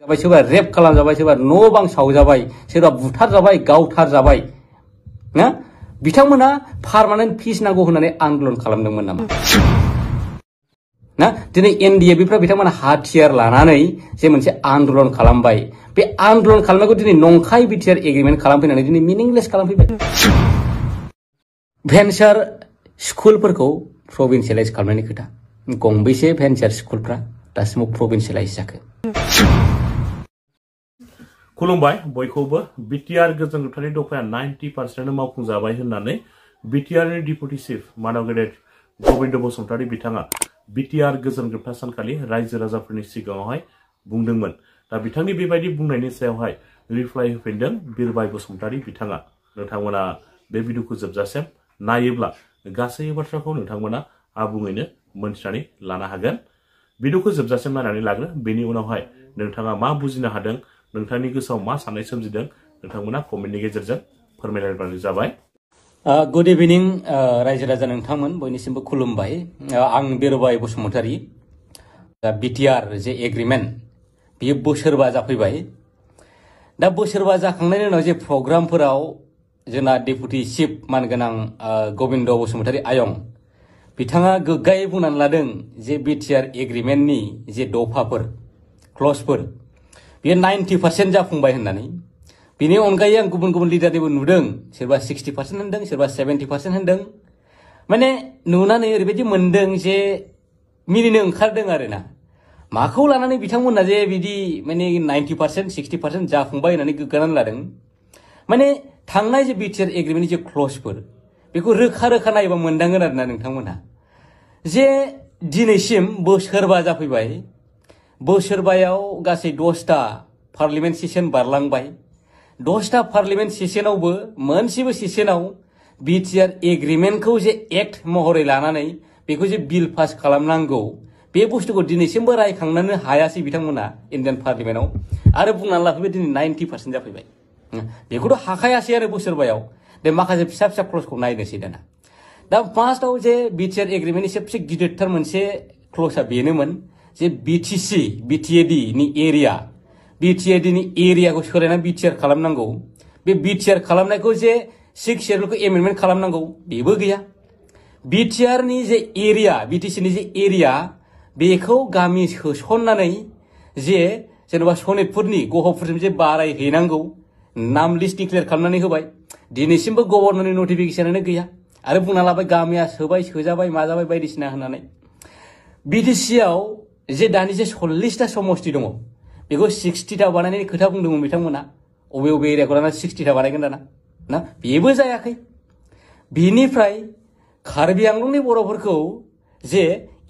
जाबाय सोरबा रेप खालामजाबाय सोरबा न' बां सावजाबाय सोरबा बुथारजाबाय गावथारजाबाय ना बिथांमोना पार्मानेन्ट पिस नांगौ होननानै आन्दोलन खालामदोंमोन नामा ना दिनै एनडिएफबिफ्रा बिथांमोना हाथियार लानानै जे मोनसे आन्दोलन खालामबाय बे आन्दोलन खालामनायखौ दिनै नंखाय बिटिआर एग्रिमेन्ट खालामफैनानै दिनै मिनिंलेस खालामफैबाय भेन्सार स्कुलफोरखौ प्रभिन्सियेलाइज खालामनायनि खोथा गंबेसे भेन्सार स्कुलफ्रा दासिमाव प्रभिन्सियेलाइज जाखो खुलुमबाय बयखौबो बिटिआर गोजोन गोथारनि दफाया 90% मावफुंजाबाय होननानै बिटिआरनि डिपुटि चिफ मानव गेदेर गोविन्द बसुमतारी बिथाङा बिटिआर गोजोन गोथार सानखालि रायजो राजाफोरनि सिगाङावहाय बुंदोंमोन दा बिथांनि बेबायदि बुंनायनि सायावहाय रिप्लाइ होफिनदों बिरबाय बसुमतारी बिथाङा नोंथांमोना बे भिडिअखौ जोबजासिम नायोब्ला गासै बाथ्राखौ नोंथांमोना आबुङैनो मोनथिनानै लानो हागोन भिडिअखौ जोबजासिम नायनानै लाग्रो बेनि उनावहाय नोंथाङा मा बुजिनो हादों नोंथांनि गोसोआव मा साननाय सोमजिदों नोंथांमोना कमेन्टनि गेजेरजों फोरमायलायबानो जाबाय गुड इभिनिं रायजो राजा नोंथांमोन बयनिसिमबो खुलुमबाय आं बिरबाय बसुमतारी बिटिआर जे एग्रिमेन्ट बियो बोसोरबा जाफैबाय दा बोसोरबा जाखांनायनि उनाव जे प्रग्रामफोराव जोंना डेपुटि चिफ मानगोनां गोविन्द बसुमतारी आयं बिथाङा गोग्गायै बुंनानै लादों जे बिटिआर एग्रिमेन्टनि जे दफाफोर क्लजफोर बियो 90% जाफुंबाय होननानै बिनि अनगायै आं गुबुन गुबुन लिडारनिबो नुदों सोरबा 60% होनदों सोरबा 70% होनदों माने नुनानै ओरैबायदि मोनदों जे मिनिनो ओंखारदों आरोना माखौ लानानै बिथांमोनहा जे बिदि माने 90% 60% जाफुंबाय होननानै गोग्गानानै लादों माने थांनाय जे बिटिआर एग्रिमेन्टनि जे क्लजफोर बेखौ रोखा रोखा नायोबा मोनदांगोन आरोना नोंथांमोनहा जे दिनैसिम बोसोरबा जाफैबाय बोसोरबायाव गासै 10टा पार्लियामेन्ट सेसन बारलांबाय 10टा पार्लियामेन्ट सेसनावबो मोनसेबो सेसनाव बिटिआर एग्रिमेन्टखौ जे एक्ट महरै लानानै बेखौ जे बिल पास खालामनांगौ बे बुस्थुखौ दिनैसिमबो रायखांनो हायासै बिथांमोना इन्डियान पार्लियामेन्टआव आरो बुंनानै लाफैबाय दिनै 90% जाफैबाय बेखौथ' हाखायासै आरो बोसोरबायाव दे माखासे फिसा फिसा क्लजखौ नायनोसै दाना दा फार्स्टआव जे बिटिआर एग्रिमेन्टनि सबसे गिदिरथार मोनसे क्लजआ बेनोमोन जे बिटिसि बिटिएडि नि एरिया बिटिएडि नि एरियाखौ सोलायनानै बिटिआर खालामनांगौ बे बिटिआर खालामनायखौ जे 6 शेड्युलखौ एमेन्डमेन्ट खालामनांगौ बेबो गैया बिटिआर नि जे एरिया बिटिसि नि जे एरिया बेखौ गामि सोसननानै जे जेनेबा सनितपुरनि गहपुरसिम जे बारायहैनांगौ नाम लिस्ट डिक्लेयार खालामनानै होबाय दिनैसिमबो गभर्नरनि नटिफिकेशनानो गैया आरो बुंना लाबाय गामिया सोजाबाय माजाबाय बायदिसिना होननानै बिटिसिआव जे दानि जे 40टा समष्टि दङ बेखौ 60टा बानायनायनि खोथा बुंदोंमोन बिथांमोना अबे अबे एरियाखौ लानानै 60टा बानायगोन दाना ना बेबो जायाखै बिनिफ्राय कार्बि आंलंनि बर'फोरखौ जे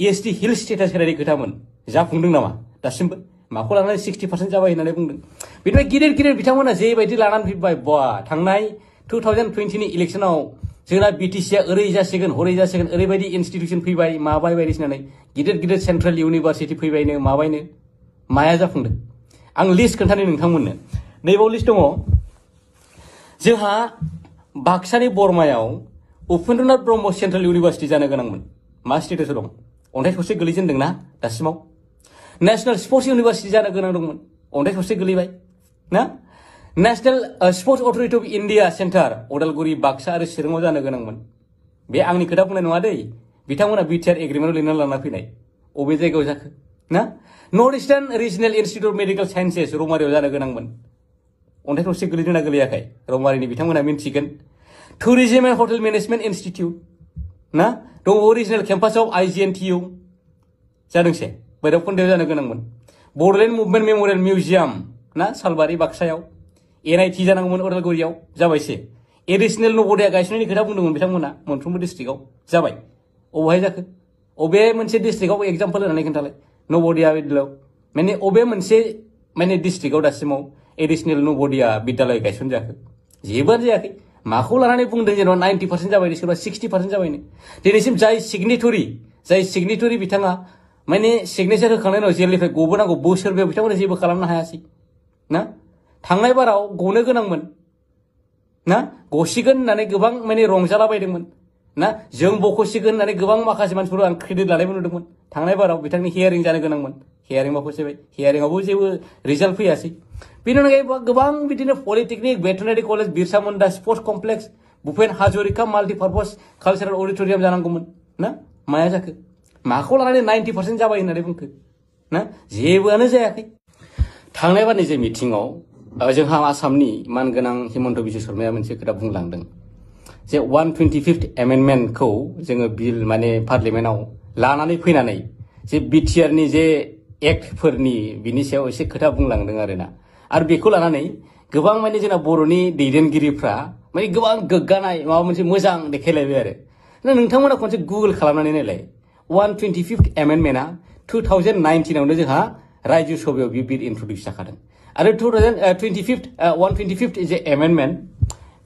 एसटि हिल स्टेटास होनायनि खोथामोन जाफुंदों नामा दासिमबो माखौ लानानै 60% जाबाय होननानै बुंदों बिनिफ्राय गिदिर गिदिर बिथांमोना जेबायदि लानानै फैबाय बा थांनाय 2020 नि इलेक्सनाव जोंना बिटिसिआ ओरै जासिगोन हरै जासिगोन ओरैबायदि इनस्टिट्यूशन फैबाय माबाय बायदिसिना गिदिर गिदिर सेन्ट्रेल इउनिभार्सिटि फैबायनो माबायनो माया जाफुंदों आं लिस्ट खोन्थानो नोंथांमोननो नैबाव लिस्ट दङ जोंहा बाक्सानि बरमायाव उपेन्द्रनाथ ब्रह्म सेन्ट्रेल इउनिभार्सिटि जानो गोनांमोन मा स्टेटासआव दं अन्थाइ थरसे गोलैजेनदोंना दासिमाव नेशनेल स्पर्ट्स इउनिभार्सिटि जानो गोनां दंमोन अन्थाइ थरसे गोलैबाय ना national sports authority of India centre Udalguri Baksa आरो चिराङाव जानो गोनांमोन बे आंनि खोथा बुंनाय नङा दै बिथांमोना बिटिआर एग्रिमेन्टआव लिरनानै लाना फैनाय अबे जायगायाव जाखो ना north eastern regional institute of medical sciences रौमारियाव जानो गोनांमोन अन्थाइ थरसे गोलैदोंना गोलैयाखै रौमारिनि बिथांमोना मिन्थिगोन tourism and hotel management institute ना दङ रिजनेल केम्पास अफ आइजिएनटिइउ जादोंसे भैरबखुन्दआव जानो गोनांमोन बड'लेण्ड मुभमेन्ट मेम'रियेल मिउजियाम ना सालबारि बाक्सायाव एनआइटि जानांगौमोन अदालगुरियाव जाबायसे एडिशनेल नवोदया गायसननायनि खोथा बुंदोंमोन बिथांमोना मोनफ्रोमबो डिस्ट्रिक्टआव जाबाय अबेहाय जाखो अबे मोनसे डिस्ट्रिक्टआव एग्जाम्पल होनानै खोन्थालाय नवोदया विद्यालय माने अबे मोनसे माने डिस्ट्रिक्टआव दासिमाव एडिशनेल नवोदया विद्यालय गायसनजाखो जेबोआनो जायाखै माखौ लानानै बुंदों जेनेबा 90% जाबाय सोरबा 60% जाबायनो दिनैसिम जाय सिगनेटरि बिथाङा माने सिगनेचार होखांनायनि उनाव जेलनिफ्राय गबोनांगौ बोसोरबायाव बिथांमोना जेबो खालामनो हायासै ना थांनाय बाराव गनो गोनांमोन ना गसिगोन होननानै गोबां माने रंजालाबायदोंमोन ना जों बख'सिगोन होननानै गोबां माखासे मानसिफोर आं क्रेडिट लानायबो नुदोंमोन थांनाय बाराव बिथांनि हियारिं जानो गोनांमोन हियारिं फैबाय हियारिंआवबो जेबो रिजाल्ट फैयासै बेनि अनगायैबो गोबां बिदिनो पलिटेकनिक भेटेनारि college Birsa Munda sports complex Bhupen Hazarika multipurpose cultural auditorium जानांगौमोन ना माया जाखो माखौ लानानै 90% जाबाय होननानै बुंखो ना जेबोआनो जायाखै थांनाय बारनि जे मिटिंआव जोंहा आसामनि मानगोनां हिमन्त बिश्व शर्माया मोनसे खोथा बुंलांदों जे 125th एमेन्डमेन्टखौ जोङो बिल माने पार्लियामेन्टआव लानानै फैनानै जे बिटिआरनि जे एक्टफोरनि बिनि सायाव एसे खोथा बुंलांदों आरोना आरो बेखौ लानानै गोबां माने जोंना बर'नि दैदेनगिरिफ्रा माने गोबां गोग्गानाय माबा मोनसे मोजां देखायलायबाय आरो नोंथांमोना खनसे गुगोल खालामनानै नायलाय 125th एमेन्डमेन्टआ 2019आवनो जोंहा राज्यो सभायाव बे बिल इन्ट्रडिउस जाखादों आरो 125th जे एमेन्डमेन्ट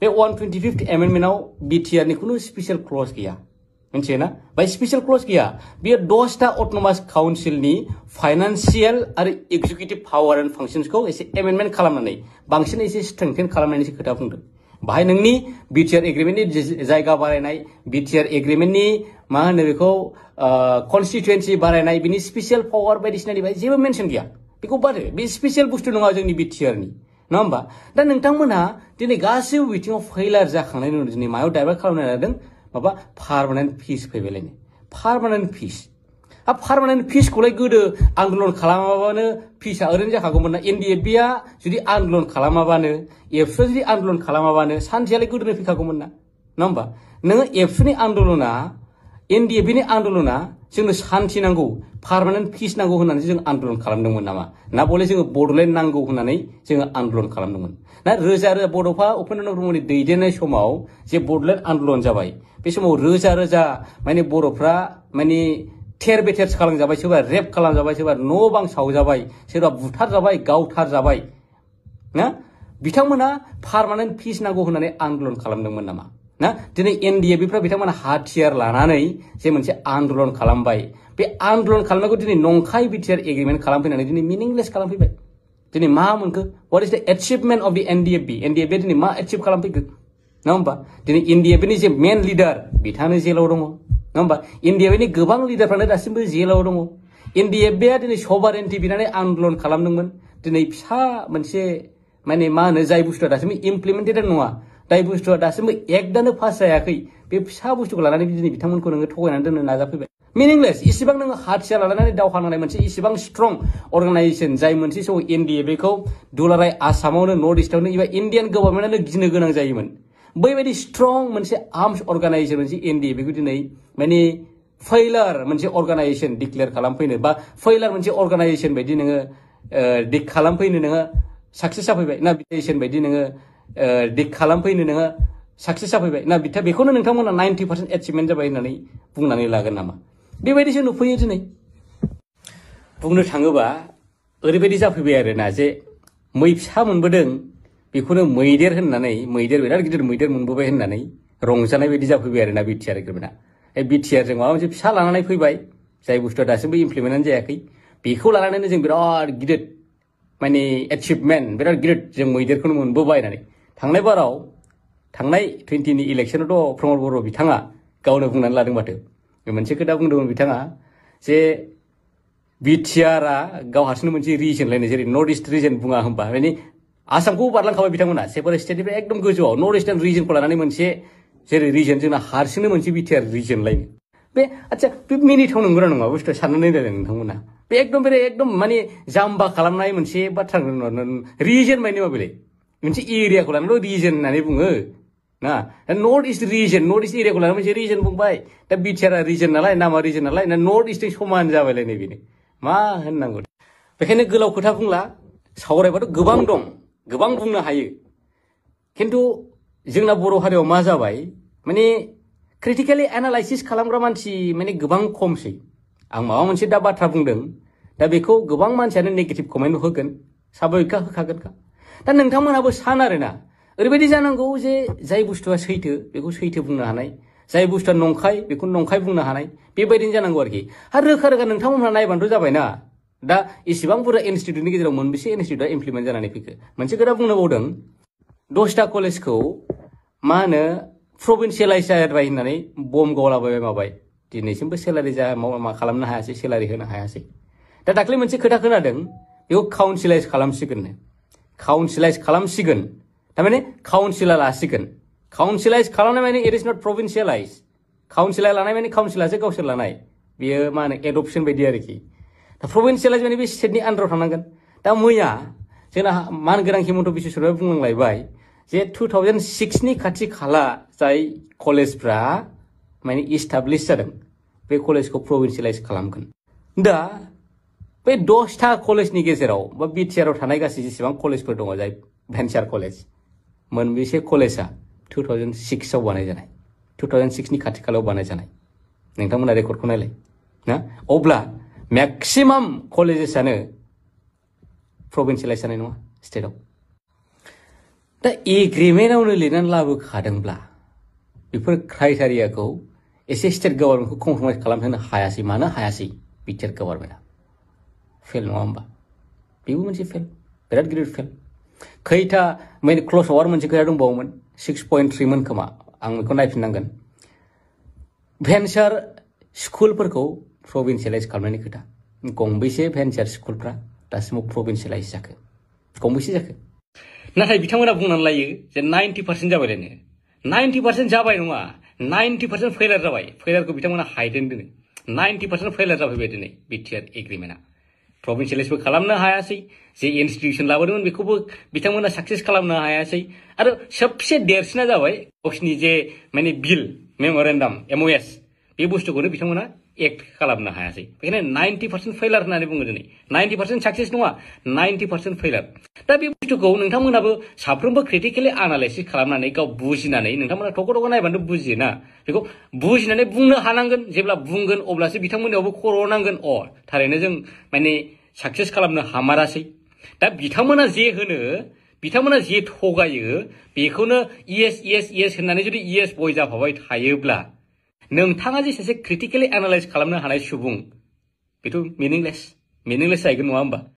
बे 125th एमेन्डमेन्टआव बिटिआरनि खुनु स्पेशल क्लज गैया मिथियो ना बाय स्पेशल क्लज गैया बेयो 10टा अट'नमास काउन्सिलनि फाइनान्सियेल आरो एक्जिकिउटिभ पावार एन्ड फांसन्सखौ एसे एमेन्डमेन्ट खालामनानै बांसिन एसे स्ट्रेंथेन खालामनायनि खोथा बुंदों बाहाय नोंनि बिटिआर एग्रिमेन्टनि जायगा बारायनाय बिटिआर एग्रिमेन्टनि मा होनो बेखौ कनस्टिटुएन्सि बारायनाय बिनि स्पेशल पावार बायदिसिनानि बाय जेबो मेनसन गैया बेखौ बादो बे स्पेशल बुस्थु नङा जोंनि बिटिआरनि नङा होमबा दा नोंथांमोनहा दिनै गासैबो बिथिङाव फेलार जाखांनायनि उनाव दिनै मायाव डाइभार्ट खालामनो नाजादों माबा पार्मानेन्ट फिस फैबायलायनो पार्मानेन्ट फिस पार्मानेन्ट फिसखौलाय गोदो आन्दलन खालामाबानो फिसा ओरैनो जाखागौमोन ना एनडिएफबिआ जुदि आन्दलन खालामाबानो एबसुआ जुदि आन्दलन खालामाबानो सानसेयालाय गोदोनो फैखागौमोन ना नङा होमबा नोङो एबसुनि आन्दलना एनडिएफबिनि आन्दलना जोंनो सान्थि नांगौ पार्मानेन्ट फिस नांगौ होननानै जों आन्दलन खालामदोंमोन नामा ना बले जोङो बड'लेण्ड नांगौ होननानै जोङो आन्दलन खालामदोंमोन ना रोजा रोजा बड'फा उपेन्द्र ब्रह्मनि दैदेननाय समाव जे बड'लेण्ड आन्दलन जाबाय बे समाव रोजा रोजा माने बर'फ्रा माने थेर बेथेर खालामजाबाय सोरबा रेप खालामजाबाय सोरबा न' बां सावजाबाय सोरबा बुथारजाबाय गावथारजाबाय ना बिथांमोना पार्मानेन्ट फिस नांगौ होननानै आन्दलन खालामदोंमोन नामा ना दिनै एनडिएफबिफ्रा बिथांमोना हाथियार लानानै जे मोनसे आन्दलन खालामबाय बे आन्दलन खालामनायखौ दिनै नंखाय बिटिआर एग्रिमेन्ट खालामफैनानै दिनै मिनिंलेस खालामफैबाय दिनै मा मोनखो व्हाट इज द एचिभमेन्ट अफ द एनडिएफबि दिनै मा एचिभ खालामफैखो नङा होमबा दिनै एनडिएफबिनि जे मेन लिडार बिथाङानो जेलाव दङ नङा होमबा एनडिएफबिनि गोबां लिडारफ्रानो दासिमबो जेलाव दङ एनडिएफबिआ दिनै सभारेन्टि बिनानै आन्दलन खालामदोंमोन दिनै फिसा मोनसे माने मा होनो जाय बुस्थुआ दासिमबो इमप्लिमेन्टेड नङा जाय बुस्थुआ दासिमबो एक्टआनो पास जायाखै बे फिसा बुस्थुखौ लानानै दिनै बिथांमोनखौ नोङो थगायनानै दोननो नाजाफैबाय मिनिंलेस इसिबां नोङो हाथियार लानानै दावहा नांनाय मोनसे इसिबां स्ट्रं अर्गानाइजेसन जाय मोनसे समाव एनडिएफबिखौ दुलाराय आसामावनो नर्थ इस्टआवनो एबा इण्डियान गभर्नमेन्टआनो गिनो गोनां जायोमोन बैबायदि स्ट्रं मोनसे आर्मस अर्गानाइजेसन मोनसे एनडिएफबिखौ दिनै माने फेलार मोनसे अर्गानाइजेसन डिक्लेयार खालामफैनो बा फेलार मोनसे अर्गानाइजेसन बायदि नोङो खालामफैनो नोङो साक्सेस जाफैबाय ना अर्गानाइजेसन बायदि नोङो खालामफैनो नोङो साक्सेस जाफैबाय ना बेखौनो नोंथांमोना 90% एचिभमेन्ट जाबाय होननानै बुंनानै लागोन नामा बेबायदिसो नुफैयो दिनै बुंनो थाङोबा ओरैबायदि जाफैबाय आरोना जे मै फिसा मोनबोदों बेखौनो मैदेर होननानै मैदेर बिराद गिदिर मैदेर मोनबोबाय होननानै रंजानाय बायदि जाफैबाय आरोना बिटिआर एग्रिमेन्टआ बिटिआरजों माबा मोनसे फिसा लानानै फैबाय जाय बुस्थुआ दासिमबो इमप्लिमेन्टआनो जायाखै बेखौ लानानैनो जों बिराद गिदिर माने एचिभमेन्ट बिराद गिदिर जों मैदेरखौनो मोनबोबाय होननानै थांनाय बाराव थांनाय 20नि इलेक्सनावथ' प्रमद बर' बिथाङा गावनो बुंनानै लादों माथो मोनसे खोथा बुंदोंमोन बिथाङा जे बिटिआरआ गाव हारसिंनो मोनसे रिजन लायनो जेरै नर्थ इस्ट रिजन बुङा होमबा माने आसामखौ बारलांखाबाय बिथांमोना सेपारेट स्टेटनिफ्राय एकदम गोजौआव नर्थ इस्टार्न रिजनखौ लानानै मोनसे जेरै रिजन जोंना हारसिंनो मोनसे बिटिआर रिजन लायनो बे आচ্ছা बे मिनिथाव नंगौना नङा बुस्थुआ साननानै नायलाय नोंथांमोना बे एकदम माने जाम्बा खालामनाय मोनसे बाथ्रा रिजन माने मा बेलाय मोनसे एरियाखौ लानानै रिजन होननानै बुङो ना नर्थ इस्ट एरियाखौ लानानै मोनसे रिजन बुंबाय दा बिटिआरआ रिजन नालाय नामा रिजन नालाय ना नर्थ इस्टजों समान जाबायलाय नै बेनो मा होननांगौ बेखायनो गोलाव खोथा बुंला सावरायबाथ' गोबां दं गोबां बुंनो हायो खिन्थु जोंना बर' हारियाव मा जाबाय माने क्रिटिकेलि एनालाइसिस खालामग्रा मानसि माने गोबां खमसै आं माबा मोनसे दा बाथ्रा बुंदों दा बेखौ गोबां मानसियानो नेगेटिभ कमेन्ट होगोन साबायखा होखागोनखा दा नोंथांमोनहाबो सान आरोना ओरैबायदि जानांगौ जे जाय बुस्थुआ सैथो बेखौ सैथो बुंनो हानाय जाय बुस्थुआ नंखाय बेखौ नंखाय बुंनो हानाय बेबायदिनो जानांगौ आरोखि आरो रोखा रोखा नोंथांमोनहा नायबानोथ' जाबायना दा इसिबां बुरजा इनस्टिट्युटनि गेजेराव मोनबेसे इनस्टिट्युटआ इमप्लिमेन्ट जानानै फैखो मोनसे खोथा बुंनो बावदों 10टा कलेजखौ मा होनो प्रभिन्सियेलाइज जाबाय होननानै बम गावलाबाय माबाय दिनैसिमबो सेलारि मा खालामनो हायासै सेलारि होनो हायासै दा दाख्लै मोनसे खोथा खोनादों बेखौ काउन्सिलाइज खालामसिगोननो काउन्सिलाइज खालामसिगोन थारमाने काउन्सिला लासिगोन काउन्सिलाइज खालामनाय माने इट इज नट प्रभिन्सियेलाइज काउन्सिला लानाय माने काउन्सिलासो गावसोर लानाय बेयो मा होनो एडप्शन बायदि आरोखि दा प्रभिन्सियेलाइज माने बे स्टेटनि आन्दाराव थांनांगोन दा मैया जोंना मानगोनां हिमन्त बिश्व शर्माया बुंलांलायबाय जे 2006 नि खाथि खाला जाय कलेजफ्रा माने इस्टाब्लिश जादों बे कलेजखौ प्रभिन्सियेलाइज खालामगोन दा बे 10टा कलेजनि गेजेराव बा बिटिआर आव थानाय गासै जेसेबां कलेजफोर दङ जाय भेन्चार कलेज मोनबेसे कलेजआ 2006 आव बानायजानाय 2006 नि खाथि खालायाव बानायजानाय नोंथांमोना रेकर्डखौ नायलाय ना अब्ला मैक्सिमाम कलेजेसआनो प्रभिन्सियेलाइज जानाय नङा स्टेटआव दा एग्रिमेन्टआवनो लिरनानै लाबोखादोंब्ला बेफोर क्राइटेरियाखौ एसे स्टेट गभर्नमेन्टखौ कमप्रमाइज खालामहोनो हायासै मानो हायासै बिटिआर गभर्नमेन्टआ फेल नङा होमबा बेबो मोनसे फेल बिराद गिदिर फेल खैथा माने क्ल'ज आवर मोनसे खोथा दंबावोमोन 6.3 मोन खोमा आं बेखौ नायफिननांगोन भेन्चार स्कुलफोरखौ प्रभिन्सियेलाइज खालामनायनि खोथा गंबेसे भेन्चार स्कुलफ्रा दासिमाव प्रभिन्सियेलाइज जाखो गंबेसे जाखो नाथाय बिथांमोना बुंनानै लायो जे 90% जाबायलायनो 90% जाबाय नङा 90% फेलार जाबाय फेलारखौ बिथांमोना हाइदों दिनै 90% फेलार जाफैबाय दिनै बिटिआर एग्रिमेन्टआ प्रभिन्सियेलाइजबो खालामनो हायासै जे इनस्टिट्यूशन लाबोदोंमोन बेखौबो बिथांमोना साक्सेस खालामनो हायासै आरो सबसे देरसिना जाबाय गावसिनि जे माने बिल मेमोरेन्डाम एमओएस बे बुस्थुखौनो बिथांमोना एक्ट खालामनो हायासै बेखायनो 90% फेलार होननानै बुङो दिनै 90% साक्सेस नङा 90% फेलार दा बे बुस्थुखौ नोंथांमोनाबो साफ्रोमबो क्रिटिकेलि एनालाइसिस खालामनानै गाव बुजिनानै नोंथांमोना थख' थख' नायबानो बुजियोना बेखौ बुजिनानै बुंनो हानांगोन जेब्ला बुंगोन अब्लासो बिथांमोननियावबो खर'आव नांगोन थारैनो जों माने साक्सेस खालामनो हामारासै दा बिथांमोना जे थगायो बेखौनो इएस होननानै जुदि इएस बय जाफाबाय थायोब्ला नोंथाङा जे सासे क्रिटिकेलि एनालाइज खालामनो हानाय सुबुं बेथ' मिनिंलेस जाहैगोन नङा होमबा